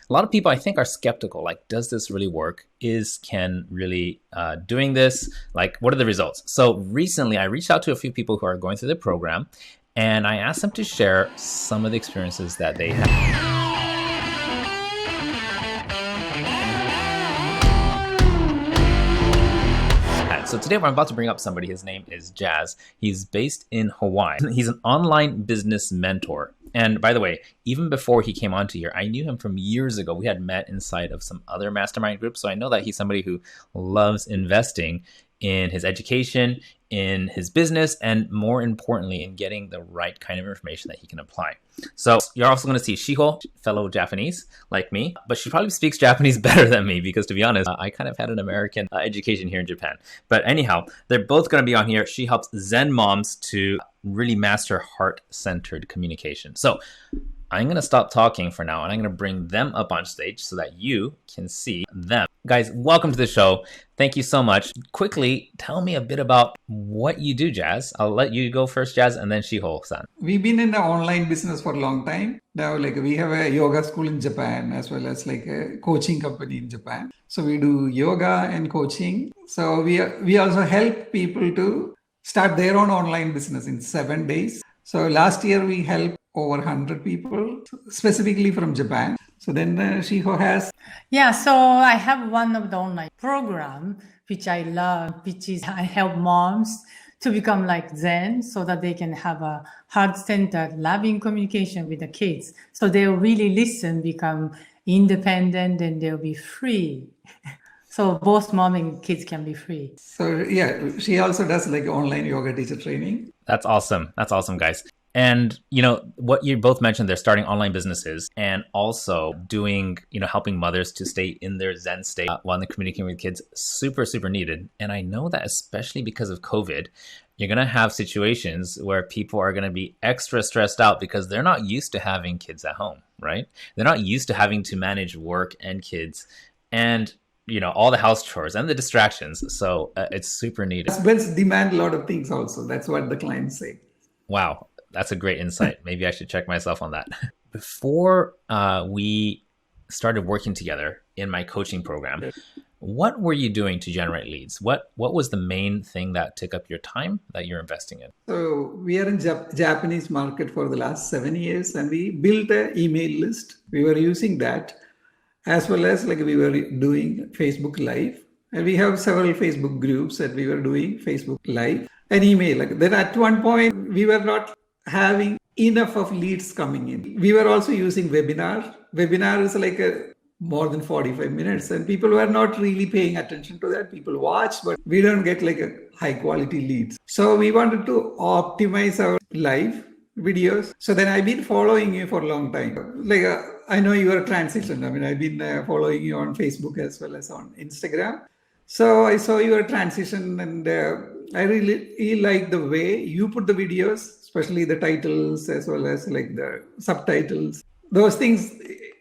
A lot of people, I think, are skeptical. Like, does this really work? Is Ken really doing this? Like, what are the results? So recently, I reached out to a few people who are going through the program, and I asked them to share some of the experiences that they had. So today I'm about to bring up somebody. His name is Jaz. He's based in Hawaii. He's an online business mentor. And by the way, even before he came onto here, I knew him from years ago. We had met inside of some other mastermind groups. So I know that he's somebody who loves investing in his education, in his business, and more importantly, in getting the right kind of information that he can apply. So you're also going to see Shiho, fellow Japanese like me, but she probably speaks Japanese better than me because, to be honest, I kind of had an American education here in Japan. But anyhow, they're both going to be on here. She helps Zen moms to really master heart-centered communication. So I'm going to stop talking for now, and I'm going to bring them up on stage so that you can see them. Guys, welcome to the show. Thank you so much. Quickly, tell me a bit about what you do, Jaz. I'll let you go first, Jaz, and then Shiho-san. We've been in the online business for a long time. Now, we have a yoga school in Japan as well as a coaching company in Japan. So we do yoga and coaching. So we also help people to start their own online business in 7 days. So last year we helped over 100 people, specifically from Japan. So then Shiho has... Yeah, so I have one of the online program, which I love, which is I help moms to become like Zen so that they can have a heart-centered, loving communication with the kids. So they'll really listen, become independent, and they'll be free. So both mom and kids can be free. So yeah, she also does online yoga teacher training. That's awesome. That's awesome, guys. And, what you both mentioned, they're starting online businesses and also doing, helping mothers to stay in their Zen state while they're communicating with kids. Super, super needed. And I know that especially because of COVID, you're going to have situations where people are going to be extra stressed out because they're not used to having kids at home, right? They're not used to having to manage work and kids and, all the house chores and the distractions. So it's super needed. Husbands demand a lot of things also. That's what the clients say. Wow. That's a great insight. Maybe I should check myself on that. Before we started working together in my coaching program, what were you doing to generate leads? What was the main thing that took up your time that you're investing in? So we are in Japanese market for the last 7 years, and we built an email list. We were using that as well as we were doing Facebook Live. And we have several Facebook groups that we were doing Facebook Live and email. Then at one point, we were not having enough of leads coming in. We were also using webinar. Webinar is more than 45 minutes, and people were not really paying attention to that. People watch, but we don't get a high quality leads. So we wanted to optimize our live videos. So then I've been following you for a long time. I know you are a transition. I've been following you on Facebook as well as on Instagram. So I saw your transition, and I really like the way you put the videos, especially the titles as well as the subtitles. Those things,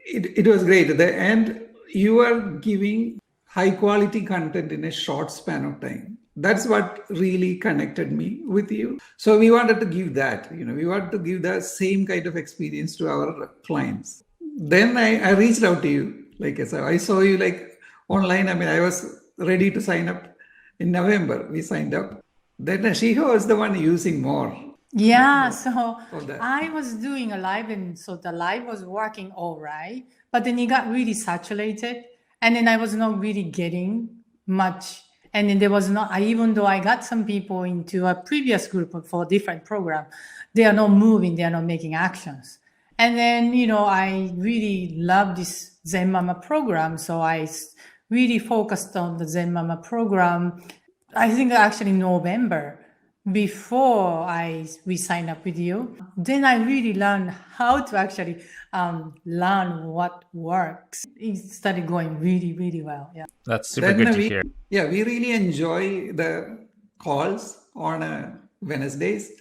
it was great. At the end, you are giving high quality content in a short span of time. That's what really connected me with you. So we wanted to give that, we wanted to give the same kind of experience to our clients. Then I reached out to you. I saw you online. I was ready to sign up in November. We signed up. Then Shiho was the one using more. Yeah, so I was doing a live, and so the live was working all right, but then it got really saturated, and then I was not really getting much. And then there was not, even though I got some people into a previous group for a different program, they are not moving, they are not making actions. And then, I really love this Zen Mama program, so I really focused on the Zen Mama program, I think actually November, before we signed up with you. Then I really learned how to actually learn what works. It started going really, really well. Yeah, that's super good to hear. Yeah, we really enjoy the calls on Wednesdays.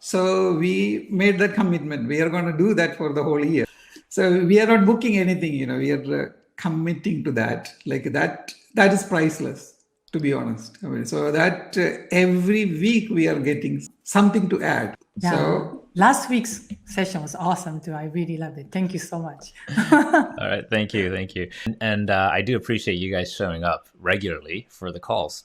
So we made that commitment. We are going to do that for the whole year. So we are not booking anything, we are committing to that. That is priceless. to be honest. I mean, so that every week we are getting something to add. Yeah. So last week's session was awesome too. I really loved it. Thank you so much. All right, thank you. And I do appreciate you guys showing up regularly for the calls,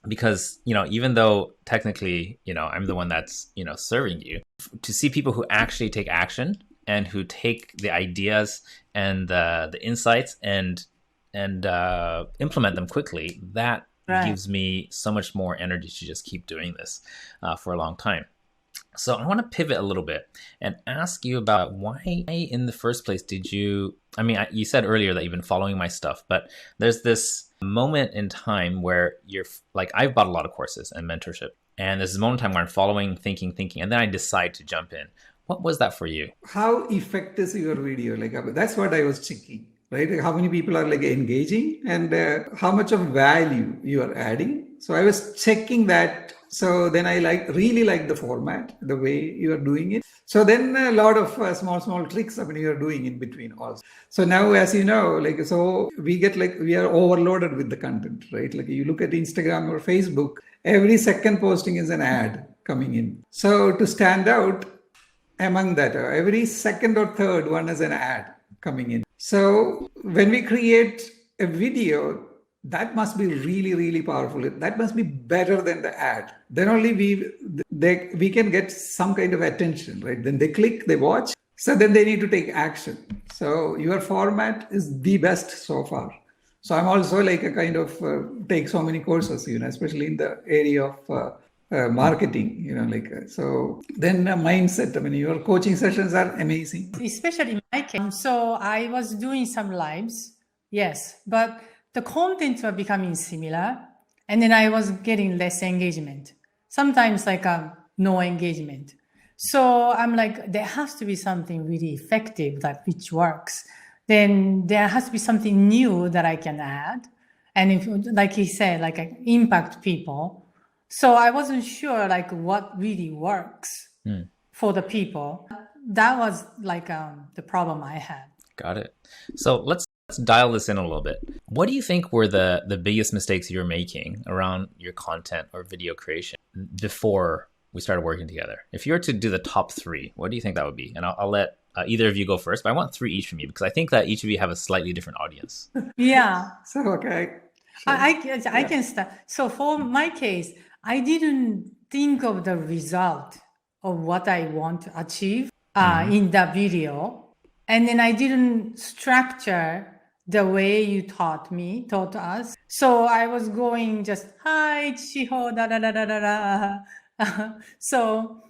because even though technically I'm the one that's serving you, to see people who actually take action and who take the ideas and the insights and implement them quickly, that gives me so much more energy to just keep doing this for a long time. So I want to pivot a little bit and ask you about why in the first place did you, you said earlier that you've been following my stuff, but there's this moment in time where you're like, I've bought a lot of courses and mentorship, and there's this moment in time where I'm following, thinking, and then I decide to jump in. What was that for you? How effective is your video? That's what I was checking. Right? How many people are engaging, and how much of value you are adding. So I was checking that. So then I really like the format, the way you are doing it. So then a lot of small tricks you are doing in between also. So now, as you know, so we get we are overloaded with the content, right? You look at Instagram or Facebook, every second posting is an ad coming in. So to stand out among that, every second or third one is an ad coming in. So when we create a video, that must be really, really powerful. That must be better than the ad. Then only we can get some kind of attention, right? Then they click, they watch. So then they need to take action. So your format is the best so far. So I'm also a kind of take so many courses, especially in the area of marketing, so then mindset. Your coaching sessions are amazing. Especially in my case. So I was doing some lives, yes, but the contents were becoming similar, and then I was getting less engagement. Sometimes no engagement. So I'm there has to be something really effective which works. Then there has to be something new that I can add, and if, like he said, impact people. So I wasn't sure what really works for the people. That was the problem I had. Got it. So let's dial this in a little bit. What do you think were the biggest mistakes you were making around your content or video creation before we started working together? If you were to do the top 3, what do you think that would be? And I'll let either of you go first, but I want 3 each from you, because I think that each of you have a slightly different audience. Yeah. So, okay. Sure. I can start. So for my case, I didn't think of the result of what I want to achieve in the video. And then I didn't structure the way you taught us. So I was going just, hi, Shiho, da da da da da da. So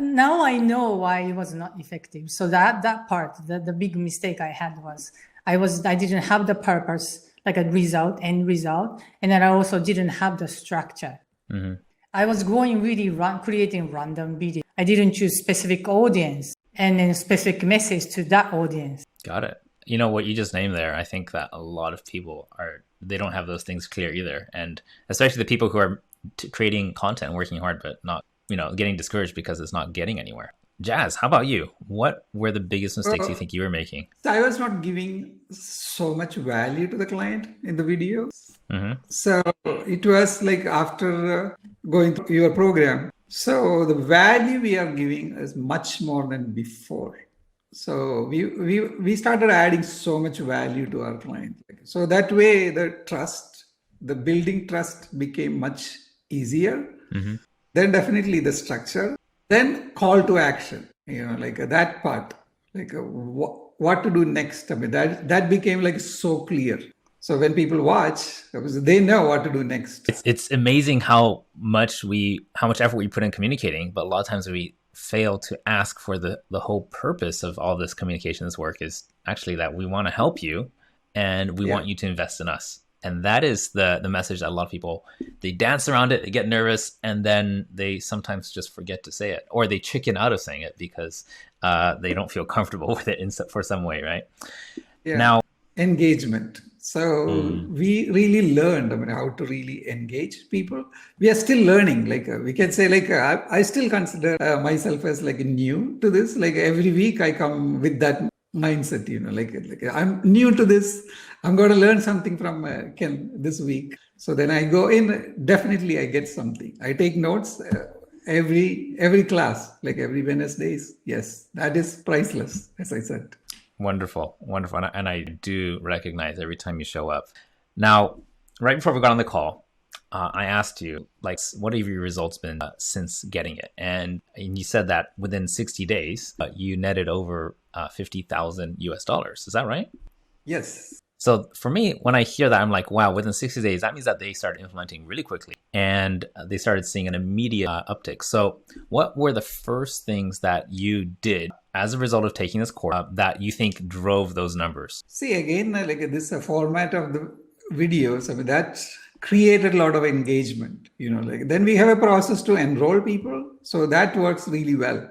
now I know why it was not effective. So that part, the big mistake I had was I didn't have the purpose, a end result. And then I also didn't have the structure. Mm-hmm. I was going really creating random video. I didn't choose specific audience and then specific message to that audience. Got it. What you just named there, I think that a lot of people they don't have those things clear either. And especially the people who are creating content, working hard, but not, getting discouraged because it's not getting anywhere. Jazz, how about you? What were the biggest mistakes you think you were making? I was not giving so much value to the client in the videos. Mm-hmm. So it was after going through your program. So the value we are giving is much more than before. So we started adding so much value to our client. So that way the building trust became much easier. Mm-hmm. Then definitely the structure. Then call to action, that part, what to do next. That became so clear. So when people watch, they know what to do next. It's amazing how much effort we put in communicating, but a lot of times we fail to ask for the whole purpose of all this communications work is actually that we want to help you and we want you to invest in us. And that is the message that a lot of people, they dance around it, they get nervous, and then they sometimes just forget to say it, or they chicken out of saying it because they don't feel comfortable with it for some way, right? Yeah. Now, engagement. So we really learned how to really engage people. We are still learning. We can say I still consider myself as new to this. Every week I come with that mindset, I'm new to this. I'm going to learn something from Ken this week. So then I go in, definitely I get something. I take notes every class, like every Wednesdays. Yes, that is priceless, as I said. Wonderful, wonderful. And I do recognize every time you show up. Now, right before we got on the call, I asked you, like, what have your results been since getting it? And you said that within 60 days, you netted over 50,000 US dollars. Is that right? Yes. So for me, when I hear that, I'm like, wow, within 60 days, that means that they started implementing really quickly and they started seeing an immediate uptick. So what were the first things that you did as a result of taking this course that you think drove those numbers? See, again, like this format of the videos, I mean, that created a lot of engagement, like then we have a process to enroll people. So that works really well.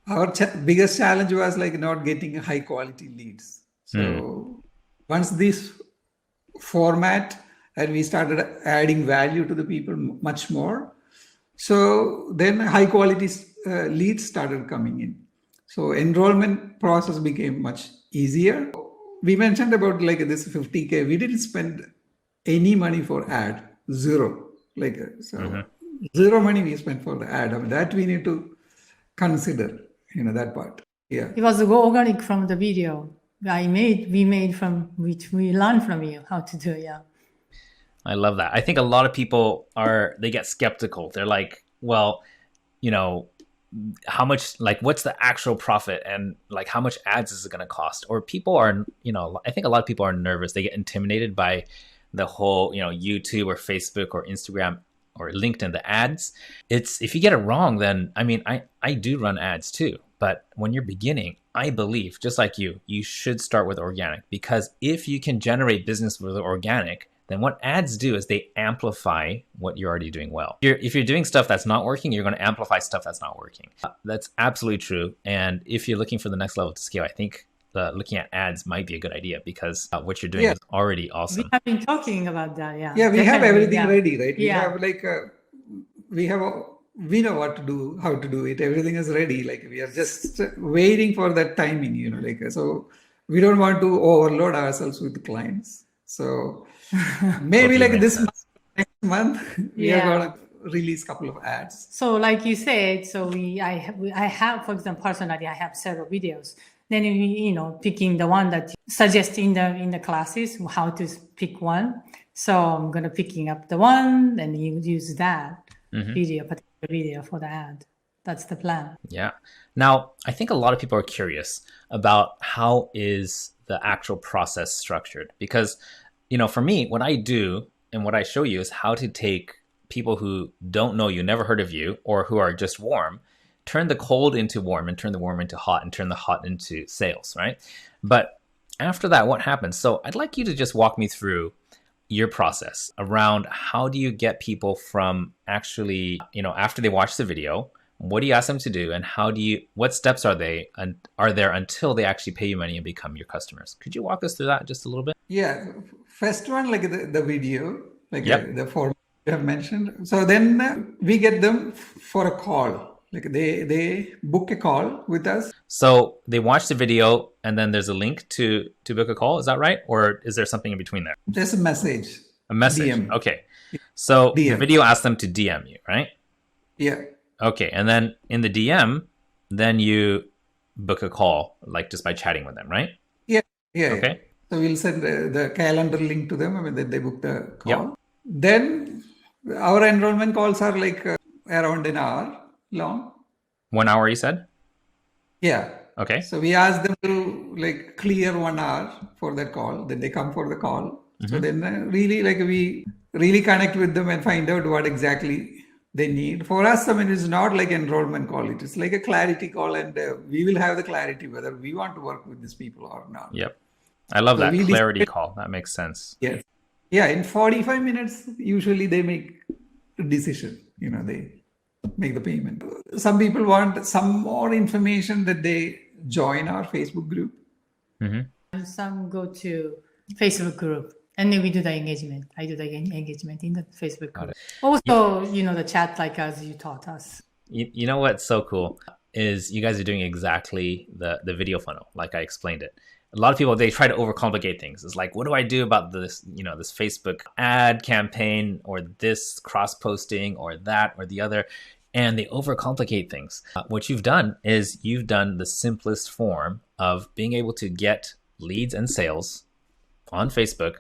Our biggest challenge was like not getting high quality leads. So once this format and we started adding value to the people much more, so then high quality leads started coming in. So enrollment process became much easier. We mentioned about like this 50K. We didn't spend any money for ad, zero. Zero money we spent for the ad. I mean, that we need to consider, that part. Yeah. It was organic from the video we made from which we learned from you how to do. Yeah. I love that. I think a lot of people they get skeptical. They're like, well, how much, like, what's the actual profit and like how much ads is it going to cost? Or people are, I think a lot of people are nervous. They get intimidated by the whole, YouTube or Facebook or Instagram or LinkedIn, the ads. If you get it wrong, then I mean, I do run ads too. But when you're beginning, I believe, just like you should start with organic, because if you can generate business with organic, then what ads do is they amplify what you're already doing well. If you're doing stuff that's not working, you're going to amplify stuff that's not working. That's absolutely true. And if you're looking for the next level to scale, I think looking at ads might be a good idea, because what you're doing is already awesome. We have been talking about that. Yeah. Yeah, we have everything ready, right? We Yeah. have like we know what to do, how to do it. Everything is ready. Like we are just waiting for that timing, so we don't want to overload ourselves with clients. So maybe like this month, next month, we are going to release a couple of ads. So like you said, so I have, for example, personally, I have several videos. Then picking the one that you suggest in the classes, how to pick one. So I'm gonna picking up the one, and you use that particular video for the ad. That's the plan. Yeah. Now, I think a lot of people are curious about how is the actual process structured, because for me, what I do and what I show you is how to take people who don't know you, never heard of you, or who are just warm, turn the cold into warm and turn the warm into hot and turn the hot into sales, right? But after that, what happens? So I'd like you to just walk me through your process around how do you get people from actually, after they watch the video, what do you ask them to do, and what steps are there until they actually pay you money and become your customers? Could you walk us through that just a little bit? Yeah. First one, like the video, like the format you have mentioned. So then we get them for a call. Like they book a call with us. So they watch the video and then there's a link to book a call. Is that right? Or is there something in between there? Just a message. A message. DM. Okay. So DM. The video asks them to DM you, right? Yeah. Okay. And then in the DM, then you book a call, like just by chatting with them, right? Yeah. Yeah. Okay. Yeah. So we'll send the calendar link to them. I mean, then they book the call. Yep. Then our enrollment calls are like around an hour long. 1 hour, you said? Yeah. Okay. So we ask them to like clear 1 hour for that call. Then they come for the call. So then really we really connect with them and find out what exactly they need. For us, I mean, it's not like enrollment call. It is like a clarity call, and we will have the clarity whether we want to work with these people or not. Yep. I love that clarity call. That makes sense. Yes. Yeah. In 45 minutes, usually they make a decision. They make the payment. Some people want some more information, that they join our Facebook group. And some go to Facebook group, and then we do the engagement. I do the engagement in the Facebook group. Also, the chat, like as you taught us. You know what's so cool is you guys are doing exactly the video funnel, like I explained it. a lot of people, they try to overcomplicate things. It's like, what do I do about this, this Facebook ad campaign or this cross posting or that or the other? And they overcomplicate things. What you've done is you've done the simplest form of being able to get leads and sales on Facebook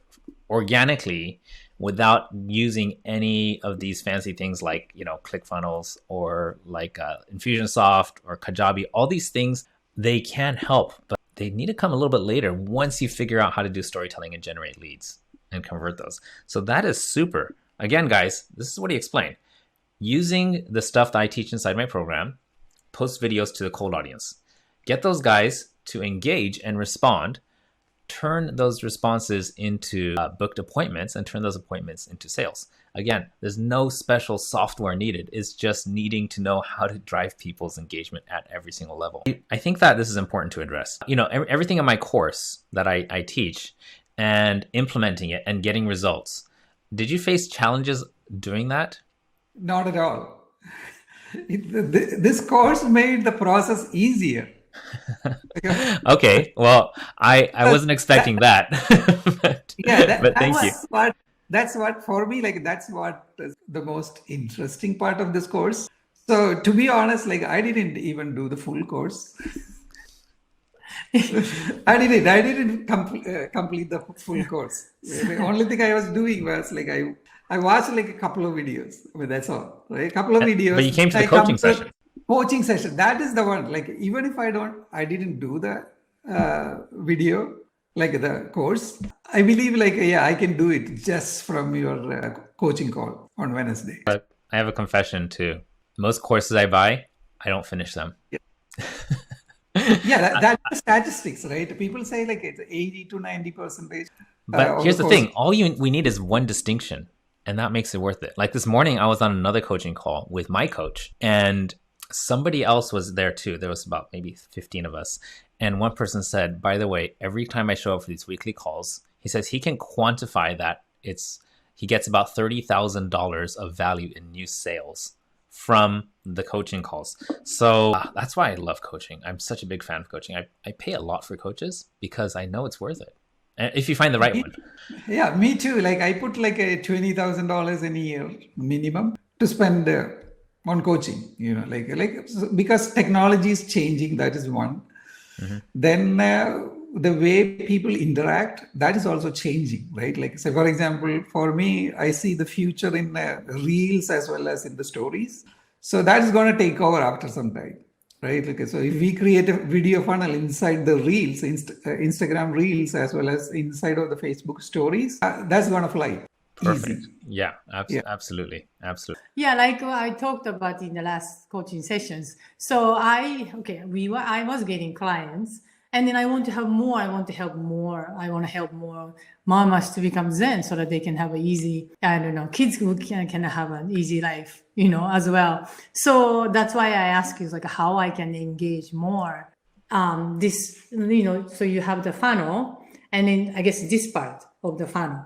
organically without using any of these fancy things like, ClickFunnels or like Infusionsoft or Kajabi. All these things, they can help, but they need to come a little bit later once you figure out how to do storytelling and generate leads and convert those. So that is super. Again, guys, this is what he explained. Using the stuff that I teach inside my program, post videos to the cold audience. Get those guys to engage and respond. Turn those responses into booked appointments and turn those appointments into sales. Again, there's no special software needed. It's just needing to know how to drive people's engagement at every single level. I think that this is important to address. Everything in my course that I teach and implementing it and getting results. Did you face challenges doing that? Not at all. This course made the process easier. Okay, well, I wasn't expecting that. but thank you. That's what for me, that's what is the most interesting part of this course. So to be honest, I didn't even do the full course. I didn't complete the full course. The only thing I was doing was I watched a couple of videos. That's all. Right? A couple of videos. But you came to the coaching session. Coaching session. That is the one. Even if I didn't do the video, the course, I believe I can do it just from your coaching call on Wednesday. But I have a confession too. Most courses I buy, I don't finish them. Yeah. Yeah, that's statistics, right? People say it's 80 to 90%. But here's the thing. All we need is one distinction, and that makes it worth it. Like this morning, I was on another coaching call with my coach, and somebody else was there too. There was about maybe 15 of us. And one person said, by the way, every time I show up for these weekly calls, he says he can quantify that he gets about $30,000 of value in new sales from the coaching calls. So that's why I love coaching. I'm such a big fan of coaching. I pay a lot for coaches because I know it's worth it. If you find the right one. Yeah, me too. I put a $20,000 in a year minimum to spend on coaching, because technology is changing. That is one. Mm-hmm. Then the way people interact, that is also changing, right? Say, for example, for me, I see the future in reels as well as in the stories. So that is going to take over after some time, right? So if we create a video funnel inside the reels, Instagram reels, as well as inside of the Facebook stories, that's going to fly. Perfect. Easy. Yeah, absolutely. Yeah, like I talked about in the last coaching sessions. So I was getting clients, and then I want to have more. I want to help more. I want to help more mamas to become Zen so that they can have an easy, kids who can have an easy life, as well. So that's why I ask you how I can engage more. So you have the funnel, and then I guess this part of the funnel,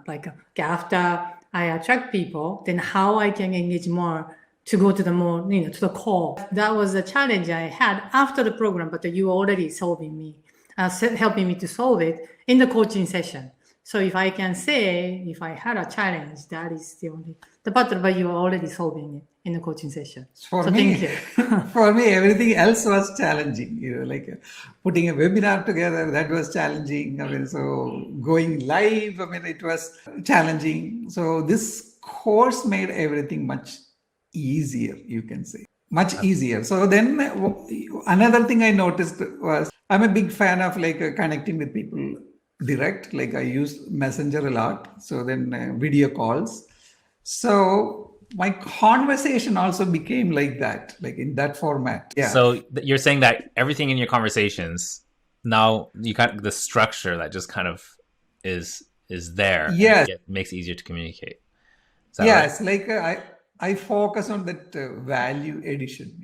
after I attract people, then how I can engage more to go to the more, to the core. That was a challenge I had after the program, but you were already helping me to solve it in the coaching session. So if I can say, if I had a challenge, that is the part, but you are already solving it in the coaching session. Thank you. For me, everything else was challenging. Putting a webinar together, that was challenging. So going live, it was challenging. So this course made everything much easier, you can say. Much easier. So then another thing I noticed was I'm a big fan of connecting with people direct. I use Messenger a lot. So then video calls. So my conversation also became like that, in that format. Yeah. So you're saying that everything in your conversations, now you got the structure that just kind of is there. Yes. It makes it easier to communicate. Yes. Right? I focus on that value addition,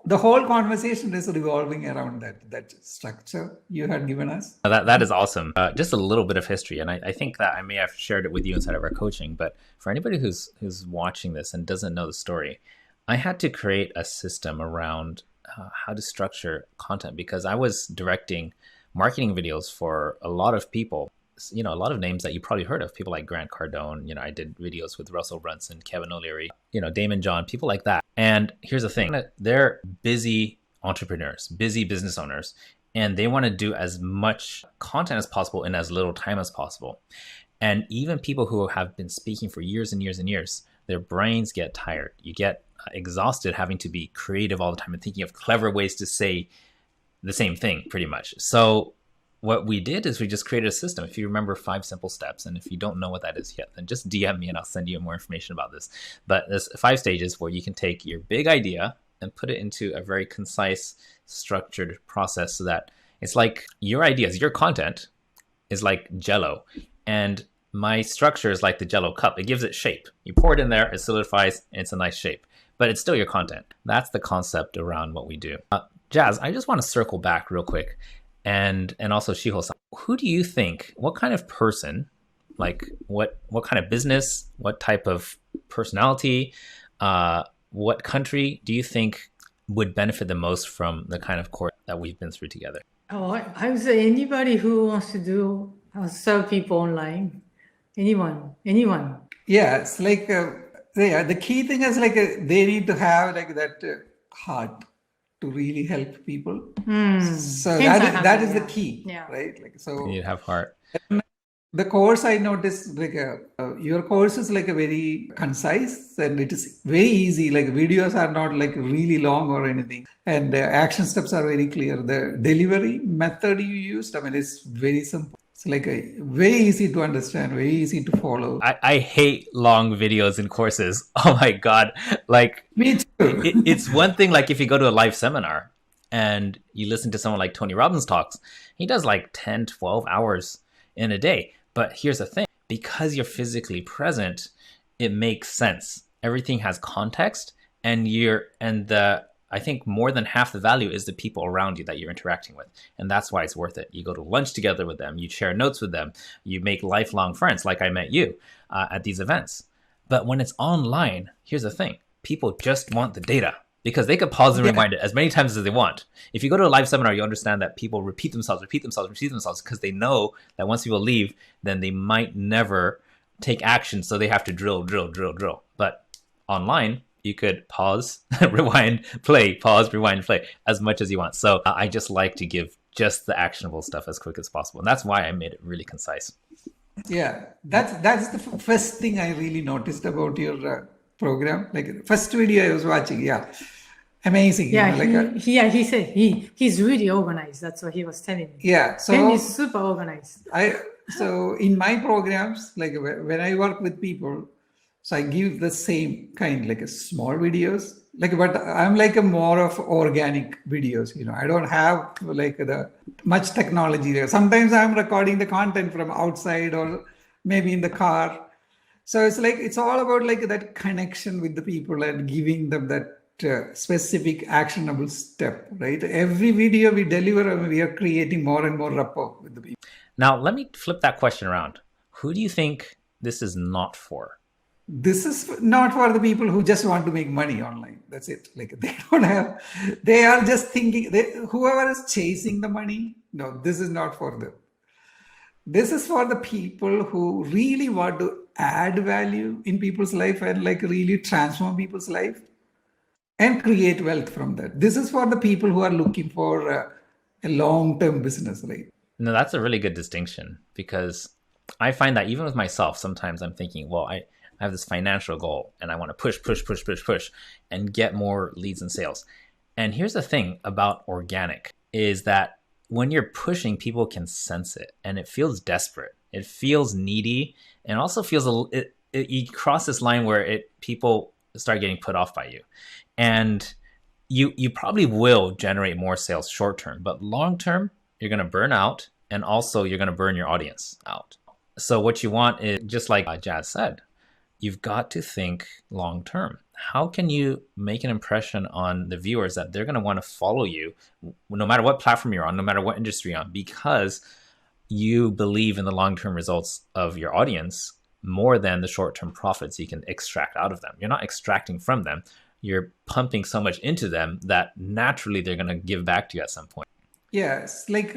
the whole conversation is revolving around that structure you had given us. That is awesome. Just a little bit of history. And I think that I may have shared it with you inside of our coaching, but for anybody who's watching this and doesn't know the story, I had to create a system around how to structure content because I was directing marketing videos for a lot of people. You know, a lot of names that you probably heard of, people like Grant Cardone. You know, I did videos with Russell Brunson, Kevin O'Leary, you know, Damon John, people like that. And here's the thing, they're busy entrepreneurs, busy business owners, and they want to do as much content as possible in as little time as possible. And even people who have been speaking for years and years and years, their brains get tired. You get exhausted having to be creative all the time and thinking of clever ways to say the same thing pretty much. So what we did is we just created a system. If you remember 5 simple steps, and if you don't know what that is yet, then just DM me and I'll send you more information about this. But there's 5 stages where you can take your big idea and put it into a very concise, structured process so that it's like your ideas, your content is like Jell-O. And my structure is like the Jell-O cup. It gives it shape. You pour it in there, it solidifies, and it's a nice shape. But it's still your content. That's the concept around what we do. Jaz, I just want to circle back real quick. And also Shiho-san, who do you think, what kind of person, like what kind of business, what type of personality, what country do you think would benefit the most from the kind of course that we've been through together? Oh, I would say anybody who wants to do serve people online. Anyone. Yeah, it's like the key thing is like they need to have like that heart to really help people. So that is the key, right? Like, so you have heart. The course I noticed, like your course is like a very concise and it is very easy. Like videos are not like really long or anything, and the action steps are very clear. The delivery method you used, I mean, it's very simple. It's like very easy to understand, very easy to follow. I hate long videos in courses. Oh my God. Like, me too. It's one thing, like if you go to a live seminar and you listen to someone like Tony Robbins talks, he does like 10, 12 hours in a day. But here's the thing, because you're physically present, it makes sense. Everything has context, and I think more than half the value is the people around you that you're interacting with. And that's why it's worth it. You go to lunch together with them, you share notes with them, you make lifelong friends, like I met you at these events. But when it's online, here's the thing, people just want the data, because they could pause and rewind it as many times as they want. If you go to a live seminar, you understand that people repeat themselves, because they know that once people leave, then they might never take action. So they have to drill. But online, you could pause, rewind, play, pause, rewind, play as much as you want. So I just like to give just the actionable stuff as quick as possible. And that's why I made it really concise. Yeah, that's the first thing I really noticed about your program. Like first video I was watching, amazing. Yeah, he said he's really organized. That's what he was telling me. Yeah, so he's super organized. So in my programs, like when I work with people, so I give the same kind, like a small videos, like, but I'm like a more of organic videos. You know, I don't have like the much technology there. Sometimes I'm recording the content from outside or maybe in the car. So it's like, it's all about like that connection with the people and giving them that specific actionable step, right? Every video we deliver, I mean, we are creating more and more rapport with the people. Now, let me flip that question around. Who do you think this is not for? This is not for the people who just want to make money online. That's it. Like they are just thinking, whoever is chasing the money, no, this is not for them. This is for the people who really want to add value in people's life and like really transform people's life and create wealth from that. This is for the people who are looking for a long-term business, right? No, that's a really good distinction, because I find that even with myself, sometimes I'm thinking, well, I have this financial goal and I want to push and get more leads and sales. And here's the thing about organic is that when you're pushing, people can sense it and it feels desperate. It feels needy, and also feels you cross this line where people start getting put off by you. And you probably will generate more sales short term, but long term, you're going to burn out, and also you're going to burn your audience out. So what you want is, just like Jaz said, you've got to think long term. How can you make an impression on the viewers that they're going to want to follow you no matter what platform you're on, no matter what industry you're on, because you believe in the long-term results of your audience more than the short-term profits you can extract out of them. You're not extracting from them. You're pumping so much into them that naturally they're going to give back to you at some point. Yes, like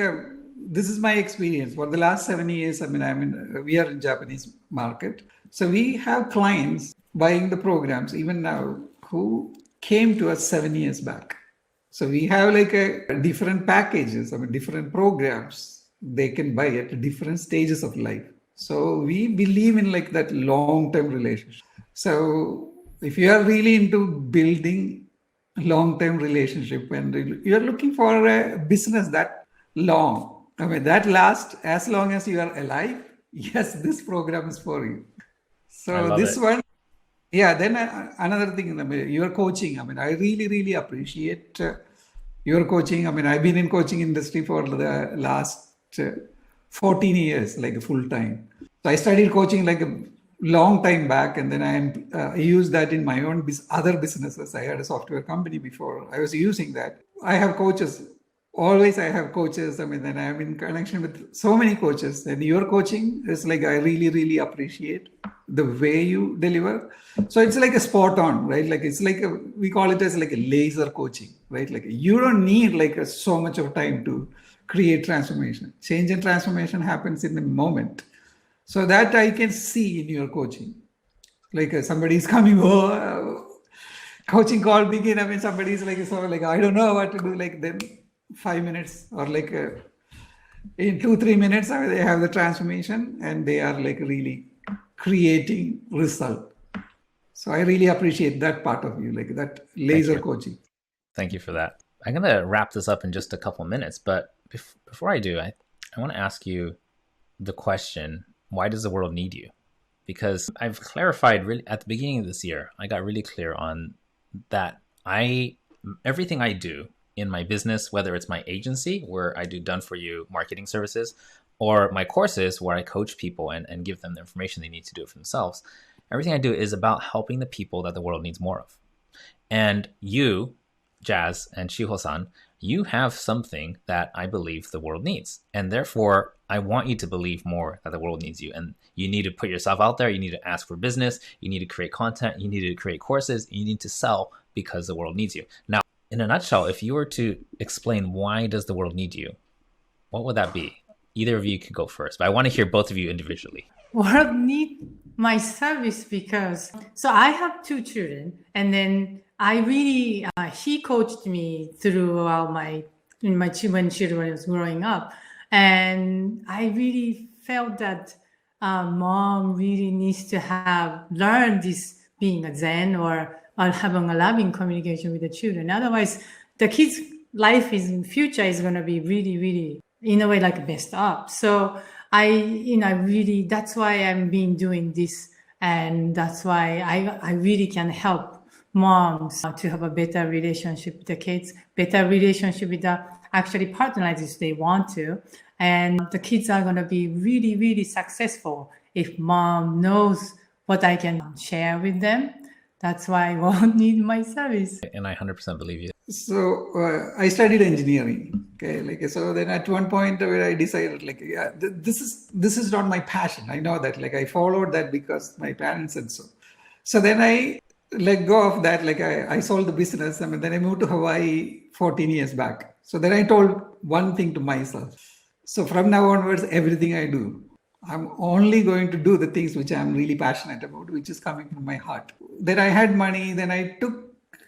this is my experience for the last 7 years. We are in Japanese market. So we have clients buying the programs even now who came to us 7 years back. So we have like a different packages, different programs they can buy at different stages of life. So we believe in like that long-term relationship. So if you are really into building long-term relationship and you're looking for a business that long, that lasts as long as you are alive, yes, this program is for you. So this one, yeah. Then another thing, your coaching. I really, really appreciate your coaching. I've been in coaching industry for the last 14 years, like full time. So I studied coaching like a long time back, and then I used that in my own other businesses. I had a software company before. I was using that. I have coaches. Always I have coaches. Then I'm in connection with so many coaches. And your coaching is like, I really, really appreciate the way you deliver. So it's like a spot on, right? Like it's like we call it as like a laser coaching, right? Like you don't need like so much of time to create transformation. Change and transformation happens in the moment. So that I can see in your coaching. Like somebody is coming, coaching call begin. Somebody's like, so like, I don't know what to do. Like then 5 minutes or like in 2-3 minutes, they have the transformation and they are like really creating result. So I really appreciate that part of you, like that laser coaching. Thank you for that. I'm going to wrap this up in just a couple minutes, but before I do, I want to ask you the question, why does the world need you? Because I've clarified really at the beginning of this year, I got really clear on that everything I do in my business, whether it's my agency where I do done for you marketing services, or my courses where I coach people and give them the information they need to do it for themselves, everything I do is about helping the people that the world needs more of. And you, Jaz and Shiho-san, you have something that I believe the world needs. And therefore, I want you to believe more that the world needs you. And you need to put yourself out there. You need to ask for business. You need to create content. You need to create courses. You need to sell because the world needs you. Now, in a nutshell, if you were to explain why does the world need you, what would that be? Either of you could go first, but I want to hear both of you individually. World need my service because, so I have 2 children, and then I really, he coached me throughout when children was growing up. And I really felt that mom really needs to learn this being a Zen or having a loving communication with the children. Otherwise, the kids' life in future is going to be really, really, in a way, like messed up. So that's why I'm doing this. And that's why I really can help moms to have a better relationship with the kids, better relationship with the actually partners if they want to. And the kids are going to be really, really successful if mom knows what I can share with them. That's why I won't need my service. And I 100% believe you. So I studied engineering. Okay, so then at one point where I decided, this is not my passion. I know that. I followed that because my parents said so. So then I let go of that. I sold the business. Then I moved to Hawaii 14 years back. So then I told one thing to myself. So from now onwards, everything I do, I'm only going to do the things which I'm really passionate about, which is coming from my heart. Then I had money. Then I took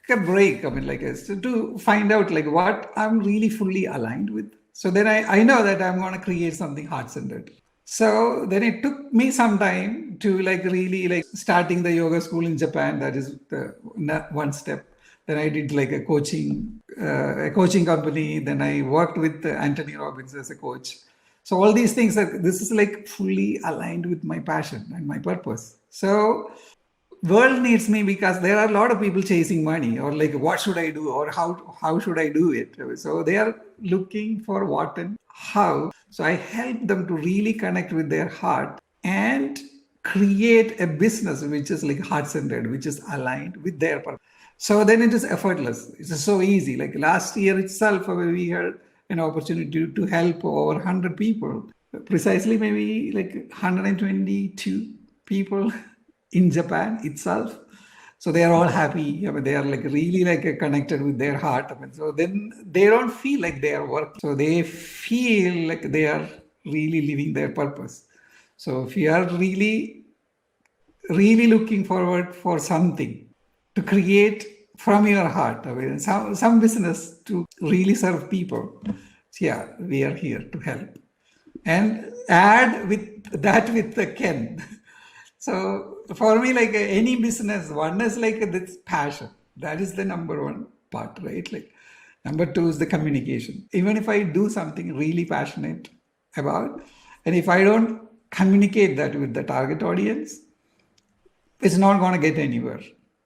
a break, to find out what I'm really fully aligned with. So then I know that I'm going to create something heart-centered. So then it took me some time to really starting the yoga school in Japan. That is the one step. Then I did a coaching company. Then I worked with Anthony Robbins as a coach. So all these things, this is fully aligned with my passion and my purpose. So world needs me because there are a lot of people chasing money or what should I do or how should I do it? So they are looking for what and how. So I help them to really connect with their heart and create a business which is heart-centered, which is aligned with their purpose. So then it is effortless. It's so easy. Last year itself, we had an opportunity to help over 100 people, precisely maybe 122 people in Japan itself. So they are all happy. I mean, they are like really like connected with their heart. I mean, so then they don't feel like they are working. So they feel like they are really living their purpose. So if you are really, really looking forward for something to create from your heart, I mean, some business to really serve people. So yeah, we are here to help. And add with that with the Ken. So for me, like any business, one is like this passion. That is the number one part, right? Like number two is the communication. Even if I do something really passionate about, and if I don't communicate that with the target audience, it's not going to get anywhere.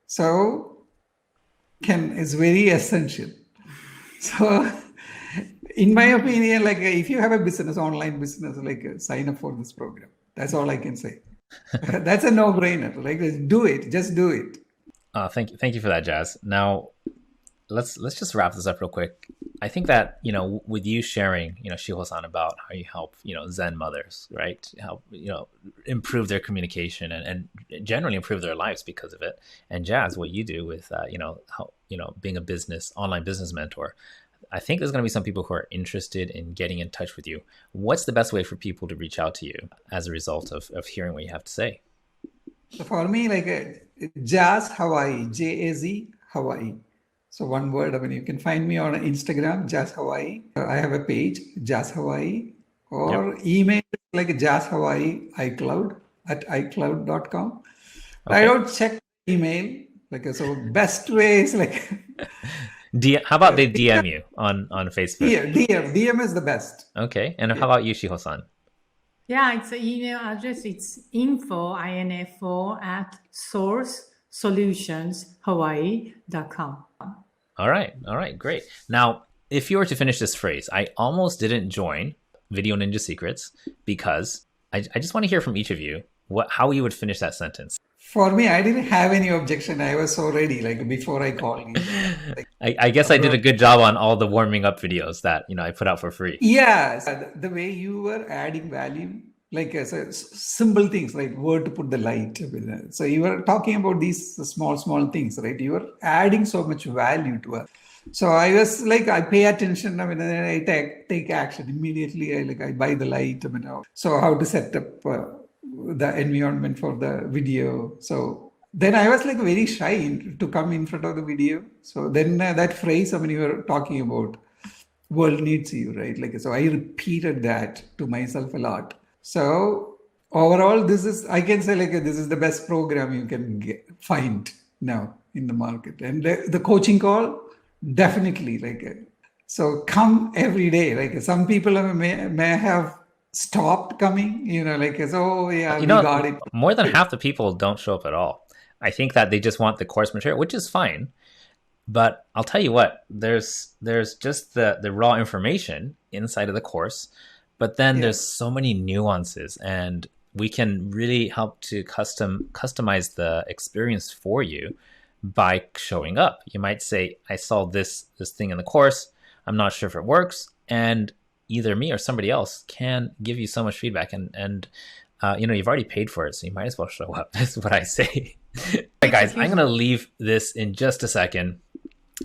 So Ken is very essential. So in my opinion, like if you have a business, online business, like sign up for this program. That's all I can say. That's a no-brainer. Like do it, just do it. Thank you for that, Jaz. Now, let's just wrap this up real quick. I think that, with you sharing, Shiho-san, about how you help, Zen mothers, right? Help, improve their communication and generally improve their lives because of it. And Jaz, what you do with, how, being a online business mentor. I think there's going to be some people who are interested in getting in touch with you. What's the best way for people to reach out to you as a result of hearing what you have to say? So for me, like Jaz Hawaii, Jaz Hawaii. So one word. I mean, you can find me on Instagram, Jaz Hawaii. I have a page, Jaz Hawaii, or email like Jaz Hawaii iCloud at iCloud.com. Okay. I don't check email. So best way is like. How about they DM you on Facebook? DM is the best. Okay. And how about you, Shiho-san? Yeah, it's an email address. It's info at sourcesolutionshawaii.com. All right, great. Now, if you were to finish this phrase, I almost didn't join Video Ninja Secrets because I just want to hear from each of you how you would finish that sentence. For me, I didn't have any objection. I was so ready, like before I called you. I guess I did a good job on all the warming up videos that I put out for free. Yes, the way you were adding value, like simple things, like where to put the light. So you were talking about these small things, right? You were adding so much value to us. So I was like, I pay attention. I mean, then I take action immediately. I buy the light. So how to set up the environment for the video. So then I was like very shy to come in front of the video. So then that phrase, you were talking about world needs you, right? So I repeated that to myself a lot. So overall, I can say this is the best program you can find now in the market. And the coaching call, definitely so come every day. Some people may have stopped coming, we got it. More than half the people don't show up at all. I think that they just want the course material, which is fine. But I'll tell you what, there's just the raw information inside of the course, but then there's so many nuances, and we can really help to customize the experience for you by showing up. You might say, I saw this thing in the course, I'm not sure if it works, and either me or somebody else can give you so much feedback, and you've already paid for it, so you might as well show up. That's what I say. All right, guys, I'm going to leave this in just a second.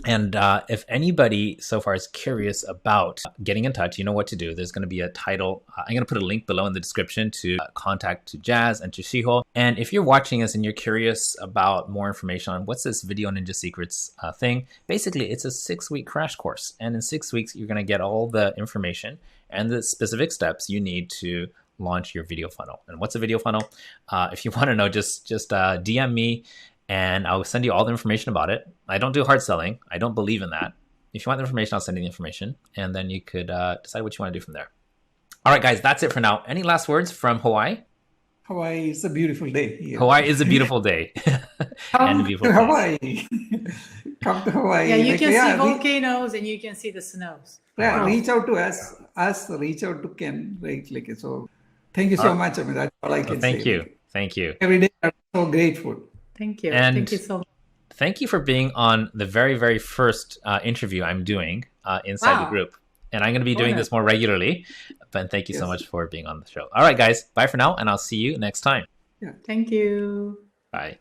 And if anybody so far is curious about getting in touch, you know what to do. There's going to be a title. I'm going to put a link below in the description to contact to Jaz and to Shiho. And if you're watching this and you're curious about more information on what's this Video Ninja Secrets thing, basically it's a 6-week crash course. And in 6 weeks, you're going to get all the information and the specific steps you need to launch your video funnel. And what's a video funnel? If you want to know, just DM me. And I'll send you all the information about it. I don't do hard selling. I don't believe in that. If you want the information, I'll send you the information. And then you could decide what you want to do from there. All right, guys, that's it for now. Any last words from Hawaii? Hawaii is a beautiful day here. Hawaii is a beautiful day. And a beautiful Hawaii. Come to Hawaii. Yeah, you can see volcanoes and you can see the snows. Yeah, reach out to us, reach out to Ken. Right? So thank you so much. That's all I can say. Thank you. Every day I'm so grateful. Thank you. And thank you so much. Thank you for being on the very, very first interview I'm doing inside the group. And I'm going to be doing this more regularly. But thank you so much for being on the show. All right, guys. Bye for now. And I'll see you next time. Yeah. Thank you. Bye.